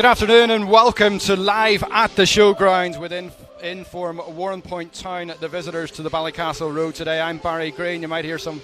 Good afternoon and welcome to Live at the Showgrounds with Inform Warrenpoint Town, the visitors to the Ballycastle Road today. I'm Barry Green. You might hear some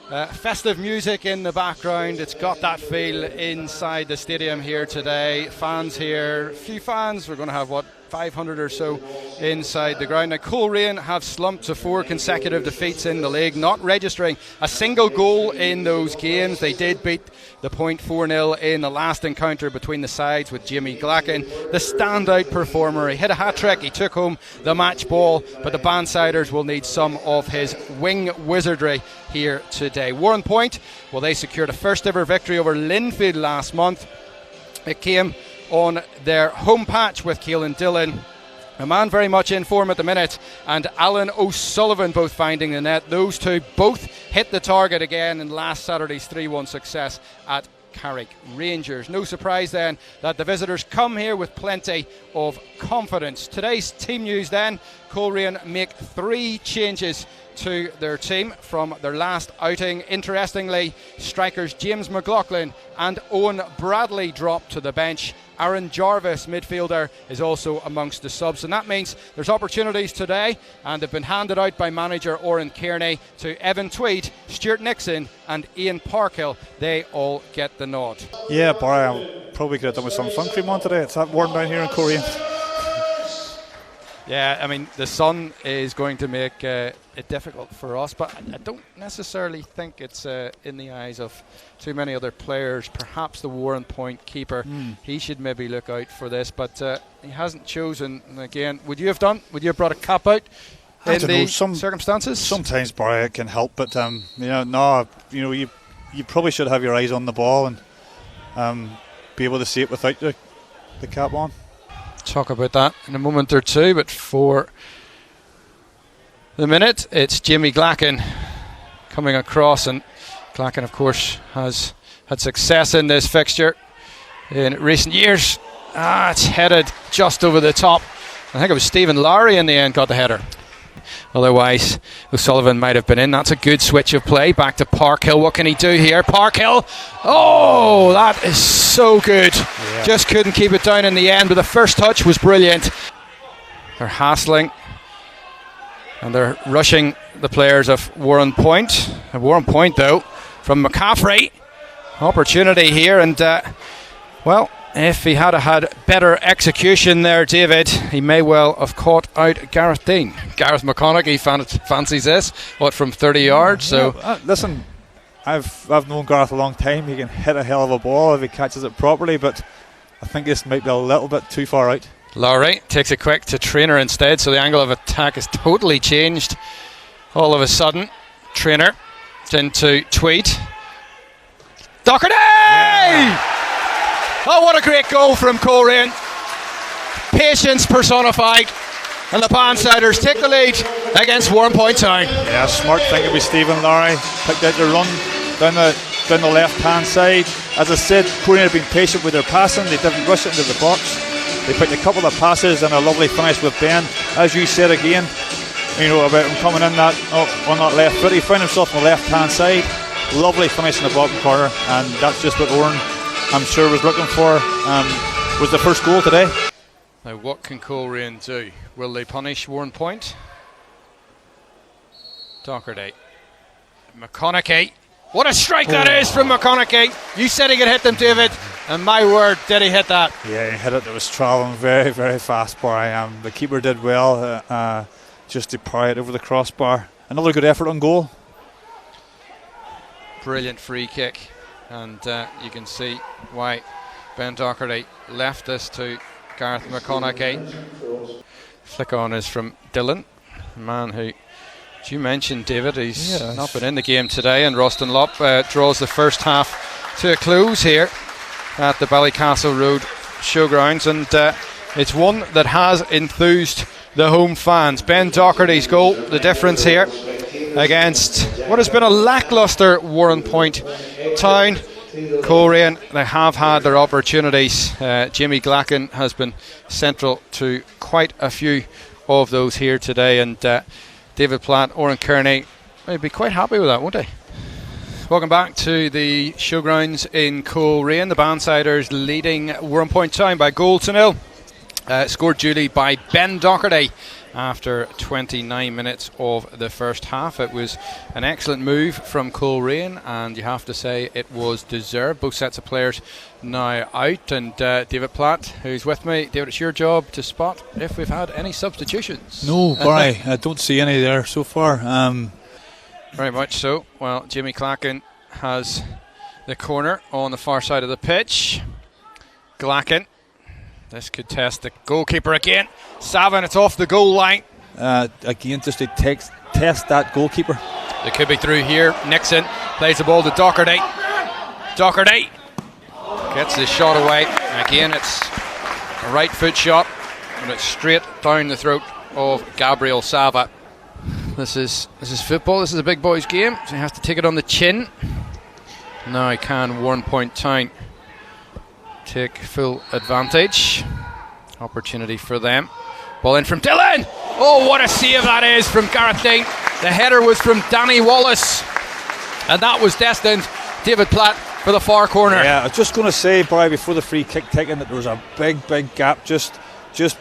festive music in the background. It's got that feel inside the stadium here today. Fans here, a few fans. We're going to have 500 or so inside the ground. Now, Coleraine have slumped to 4 consecutive defeats in the league, not registering a single goal in those games. They did beat the point 4-0 in the last encounter between the sides with Jimmy Glacken, the standout performer. He hit a hat-trick, he took home the match ball, but the Bannsiders will need some of his wing wizardry here today. Warrenpoint, well, they secured a first ever victory over Linfield last month. It came on their home patch with Keelan Dillon, a man very much in form at the minute, and Alan O'Sullivan both finding the net. Those two both hit the target again in last Saturday's 3-1 success at Carrick Rangers. No surprise then that the visitors come here with plenty of confidence. Today's team news then: Coleraine make 3 changes to their team from their last outing. Interestingly, strikers James McLaughlin and Owen Bradley dropped to the bench. Aaron Jarvis, midfielder, is also amongst the subs, and that means there's opportunities today, and they've been handed out by manager Oran Kearney to Evan Tweed, Stuart Nixon and Ian Parkhill. They all get the nod. Yeah, Barry, I probably could have done with some sun cream on today. It's that warm down here in Coleraine. Yeah, I mean, the sun is going to make it difficult for us, but I don't necessarily think it's in the eyes of too many other players. Perhaps the Warrenpoint keeper, he should maybe look out for this, but he hasn't chosen. And again, would you have done? Would you have brought a cap out in the circumstances? Sometimes, Barry, it can help, but you probably should have your eyes on the ball and be able to see it without the cap on. Talk about that in a moment or two, but for the minute it's Jimmy Glacken coming across, and Glacken of course has had success in this fixture in recent years. It's headed just over the top. I think it was Stephen Lowry in the end got the header. Otherwise O'Sullivan might have been in. That's a good switch of play. Back to Parkhill. What can he do here? Parkhill. Oh, that is so good. Yeah. Just couldn't keep it down in the end, but the first touch was brilliant. They're hassling and they're rushing the players of Warrenpoint. Warrenpoint though, from McCaffrey. Opportunity here, and if he had had better execution there, David, he may well have caught out Gareth Dean. Gareth McConaughey fancies this, from 30 yards. So listen, I've known Gareth a long time. He can hit a hell of a ball if he catches it properly, but I think this might be a little bit too far out. Lowry takes it quick to Trainer instead, so the angle of attack is totally changed all of a sudden. Trainer into Tweed. Doherty! Yeah. Oh, what a great goal from Coleraine. Patience personified. And the Bannsiders take the lead against Warrenpoint Town. Yeah, smart thinking by Stephen Lowry. Picked out the run down the left-hand side. As I said, Coleraine have been patient with their passing. They didn't rush it into the box. They picked a couple of passes and a lovely finish with Ben. As you said again, about him coming in on that left foot. He found himself on the left-hand side. Lovely finish in the bottom corner, and that's just what Oran, I'm sure, was looking for. Was the first goal today. Now, what can Coleraine do? Will they punish Warrenpoint? Doherty. McConaughey. What a strike that is from McConaughey. You said he could hit them, David, and my word, did he hit that? Yeah, he hit it. It was travelling very, very fast, Barry. The keeper did well just to pry it over the crossbar. Another good effort on goal. Brilliant free kick, and you can see why Ben Doherty left this to Gareth McConaughey. Flick on is from Dillon, a man who, as you mentioned, David, he's not been in the game today, and Rustin Lopp draws the first half to a close here at the Ballycastle Road Showgrounds, and it's one that has enthused the home fans. Ben Doherty's goal, the difference here against what has been a lacklustre Warrenpoint Town. Coleraine, they have had their opportunities. Jimmy Glacken has been central to quite a few of those here today, and David Platt, Oran Kearney, they'd be quite happy with that, wouldn't they? Welcome back to the showgrounds in Coleraine. The Bannsiders leading Warrenpoint Town by 1-0. Scored duly by Ben Docherty after 29 minutes of the first half. It was an excellent move from Coleraine, and you have to say it was deserved. Both sets of players now out, and David Platt, who's with me. David, it's your job to spot if we've had any substitutions. No, Barry, I don't see any there so far. Very much so. Well, Jimmy Clacken has the corner on the far side of the pitch. Glacken. This could test the goalkeeper again. Savin, it's off the goal line. Again, just to test that goalkeeper. It could be through here. Nixon plays the ball to Docherty. Docherty gets the shot away. Again, it's a right foot shot, and it's straight down the throat of Gabriel Sava. This is football. This is a big boys' game, so he has to take it on the chin. Now can Warrenpoint Town take full advantage. Opportunity for them. Ball in from Dillon. Oh, what a save that is from Gareth Dean. The header was from Danny Wallace, and that was destined. David Platt for the far corner. Yeah, I was just going to say, Barry, before the free kick taken, that there was a big gap just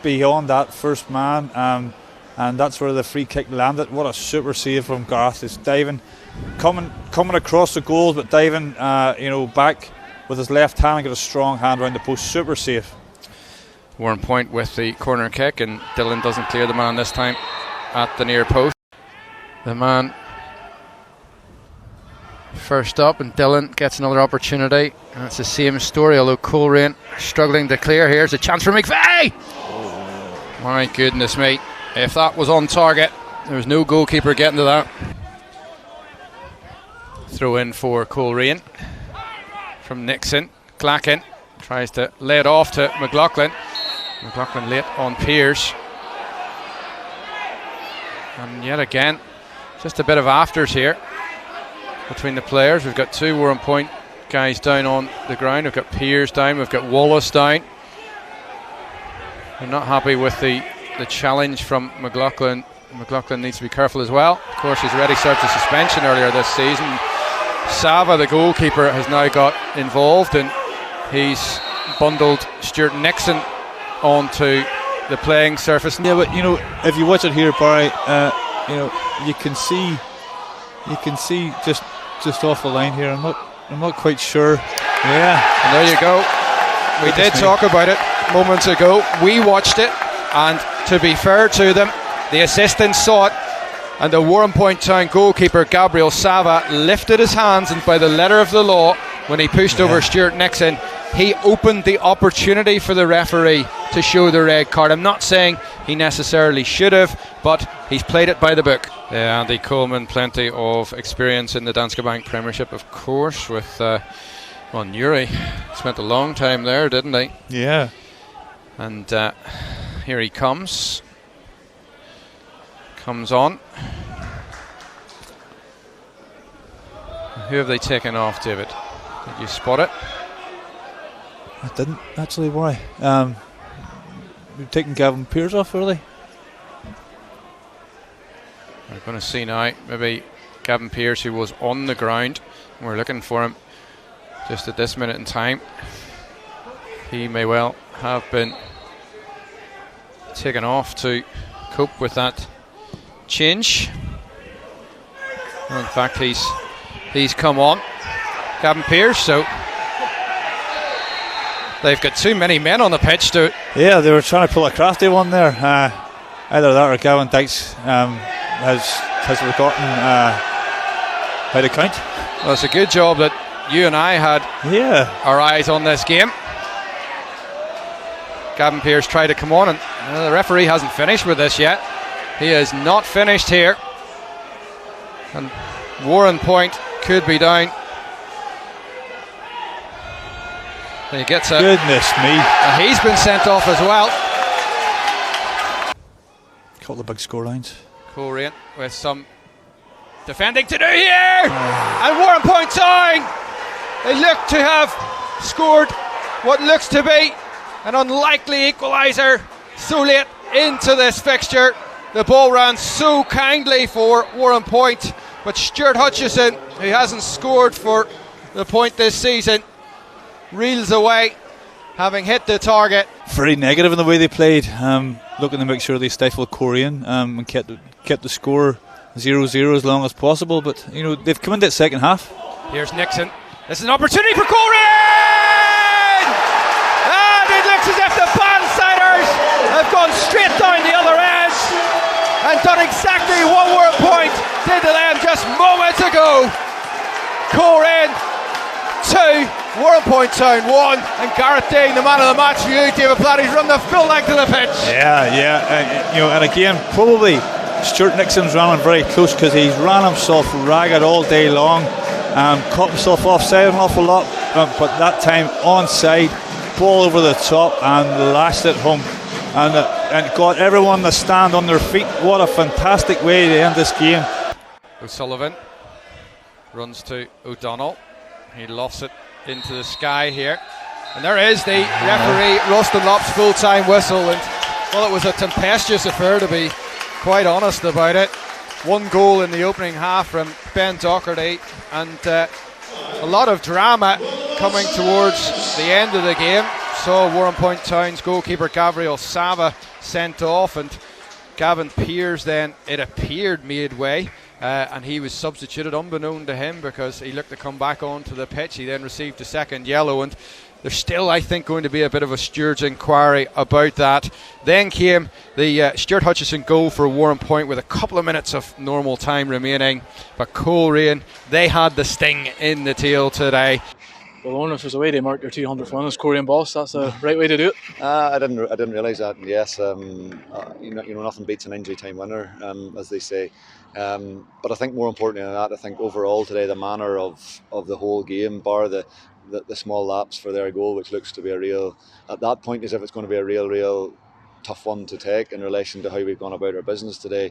beyond that first man, and that's where the free kick landed. What a super save from Gareth. It's diving, coming across the goal, but diving, back with his left hand and got a strong hand around the post. Super save. Warrenpoint with the corner kick, and Dillon doesn't clear the man this time at the near post. The man first up, and Dillon gets another opportunity, and it's the same story, although Coleraine struggling to clear. Here's a chance for McVeigh. My goodness me, if that was on target, there was no goalkeeper getting to that. Throw in for Coleraine from Nixon. Clacken tries to lay it off to McLaughlin. McLaughlin late on Pearce, and yet again just a bit of afters here between the players. We've got two Warrenpoint guys down on the ground. We've got Pearce down, we've got Wallace down. They're not happy with the challenge from McLaughlin. McLaughlin needs to be careful as well. Of course, he's already served a suspension earlier this season. Sava, the goalkeeper, has now got involved, and he's bundled Stuart Nixon onto the playing surface. Yeah, but if you watch it here, Barry, you can see just off the line here. I'm not quite sure. Yeah, and there you go. We did talk about it moments ago. We watched it, and to be fair to them, the assistants saw it, and the Warrenpoint Town goalkeeper Gabriel Sava lifted his hands, and by the letter of the law, when he pushed over Stuart Nixon, he opened the opportunity for the referee to show the red card. I'm not saying he necessarily should have, but he's played it by the book. Yeah, Andy Coleman, plenty of experience in the Danske Bank Premiership, of course, with Newry. Spent a long time there, didn't he? Yeah. And here he comes. Comes on. Who have they taken off, David? Did you spot it? I didn't actually. Why? We've taken Gavin Pearce off early. We're going to see now. Maybe Gavin Pearce, who was on the ground. We're looking for him just at this minute in time. He may well have been taken off to cope with that change. Well, in fact, he's come on, Gavin Pearce. So they've got too many men on the pitch to. Yeah, they were trying to pull a crafty one there. Either that or Gavin Dykes has forgotten how to count. Well, it's a good job that you and I had our eyes on this game. Gavin Pearce tried to come on, and the referee hasn't finished with this yet. He is not finished here, and Warrenpoint could be down. He gets it. Goodness me! And he's been sent off as well. Couple of big scorelines. Coleraine with some defending to do here, and Warrenpoint Town. They look to have scored what looks to be an unlikely equaliser so late into this fixture. The ball ran so kindly for Warrenpoint, but Stuart Hutchison who hasn't scored for the point this season, reels away, having hit the target. Very negative in the way they played, looking to make sure they stifled Coleraine and kept the score 0-0 as long as possible. But you know, they've come in that second half. Here's Nixon. This is an opportunity for Coleraine, and it looks as if the Bannsiders have gone straight down the other edge and done exactly what Warrenpoint did to them just moments ago. Coleraine 2, Warrenpoint Town 1, and Gareth Dean, the man of the match for you. David Platty's run the full length of the pitch. Yeah, you know, and again, probably Stuart Nixon's running very close because he's ran himself ragged all day long, caught himself offside an awful lot, but that time onside, ball over the top and lashed it home, and got everyone to stand on their feet. What a fantastic way to end this game. O'Sullivan runs to O'Donnell. He lofts it into the sky here, and there is the referee Rustin Lopp's full-time whistle. And well, it was a tempestuous affair, to be quite honest about it. One goal in the opening half from Ben Docherty, and a lot of drama coming towards the end of the game. Saw Warrenpoint Town's goalkeeper Gabriel Sava sent off, and Gavin Pears then, it appeared, midway, and he was substituted unbeknown to him because he looked to come back onto the pitch. He then received a second yellow, and there's still, I think, going to be a bit of a steward's inquiry about that. Then came the Stuart Hutchison goal for Warrenpoint with a couple of minutes of normal time remaining, but Coleraine, they had the sting in the tail today. Well, owners was away, they marked their 200th win as Coleraine boss. That's the right way to do it. I didn't realise that. Yes, you know, nothing beats an injury time winner, as they say. But I think more importantly than that, I think overall today the manner of the whole game, bar the small lapse for their goal, which looks to be a real, at that point, as if it's going to be a real tough one to take in relation to how we've gone about our business today.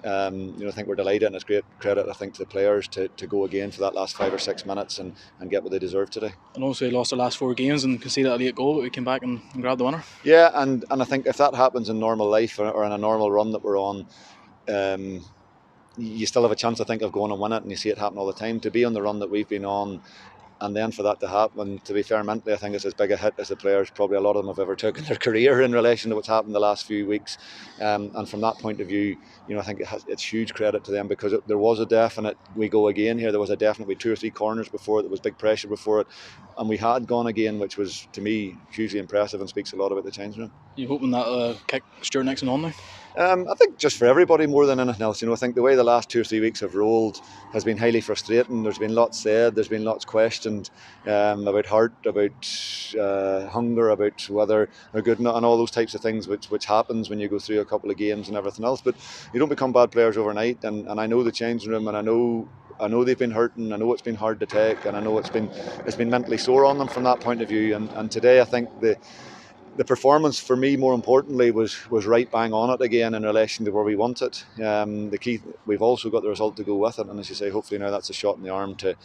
You know, I think we're delighted, and it's great credit, I think, to the players to go again for that last 5 or 6 minutes and get what they deserve today. And also they lost their last 4 games and conceded a late goal, but we came back and grabbed the winner. Yeah, and I think if that happens in normal life or in a normal run that we're on, you still have a chance, I think, of going and win it, and you see it happen all the time. To be on the run that we've been on, and then for that to happen, to be fair, mentally, I think it's as big a hit as the players, probably a lot of them have ever took in their career in relation to what's happened the last few weeks. And from that point of view, you know, I think it's huge credit to them, because there was a definite, we go again here, there was a definitely 2 or 3 corners before it, there was big pressure before it, and we had gone again, which was, to me, hugely impressive and speaks a lot about the change room. You hoping that kick Stuart Nixon on now? I think just for everybody more than anything else. You know, I think the way the last 2 or 3 weeks have rolled has been highly frustrating. There's been lots said, there's been lots questioned about heart, about hunger, about whether they're good enough, and all those types of things which happens when you go through a couple of games and everything else. But you don't become bad players overnight, and I know the changing room, and I know they've been hurting, I know it's been hard to take, and I know it's been mentally sore on them from that point of view. And today I think the performance for me, more importantly, was right bang on it again in relation to where we want it. The key, we've also got the result to go with it, and as you say, hopefully now that's a shot in the arm to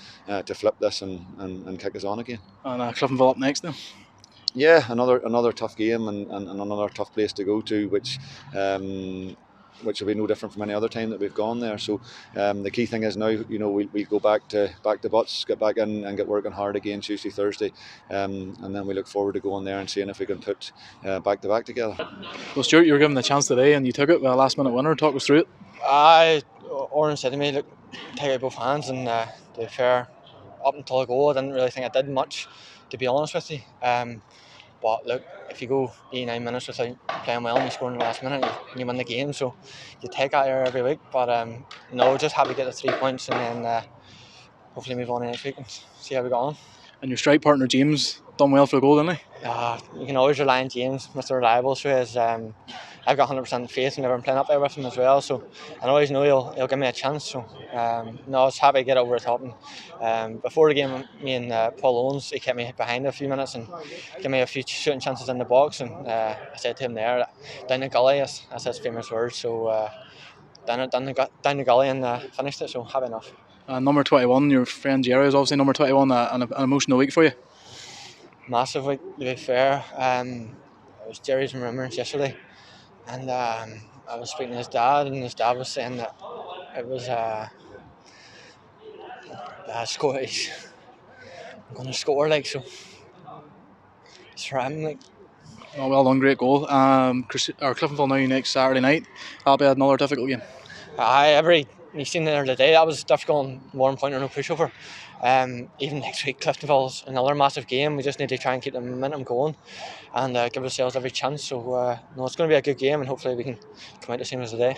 flip this and kick us on again. And Cliftonville up next now. Yeah, another tough game and another tough place to go to, which will be no different from any other time that we've gone there. So the key thing is now, you know, we go back to butts, get back in and get working hard again Tuesday, Thursday, and then we look forward to going there and seeing if we can put back to back together. Well, Stuart, you were given the chance today and you took it with a last minute winner. Talk us through it. Oren said to me, look, take it with both hands, and to be fair, up until the goal I didn't really think I did much, to be honest with you. But look, if you go 89 minutes without playing well and you score in the last minute, you win the game. So you take that here every week. But no, just happy to get the 3 points, and then hopefully move on next week and see how we go on. And your strike partner James done well for the goal, didn't he? You can always rely on James, Mr. Reliable. So I've got 100% faith in everyone playing up there with him as well. So I always know he'll give me a chance. So no, I was happy to get over the top. And before the game, me and Paul Owens, he kept me behind a few minutes and gave me a few shooting chances in the box. And I said to him there, down the gully, that's his famous words. So down the gully and finished it. So happy enough. Number 21, your friend Jerry is obviously number 21. An emotional week for you. Massive week, to be fair. It was Jerry's remembrance yesterday, and I was speaking to his dad, and his dad was saying that it was Score. I'm going to score, like, so. It's for him, like. Oh, well done, great goal. Cliftonville now next Saturday night. That'll be another difficult game. You've seen there today, that was difficult on Warrenpoint or no pushover. Even next week, Cliftonville's another massive game. We just need to try and keep the momentum going and give ourselves every chance. So, no, it's going to be a good game, and hopefully we can come out the same as today.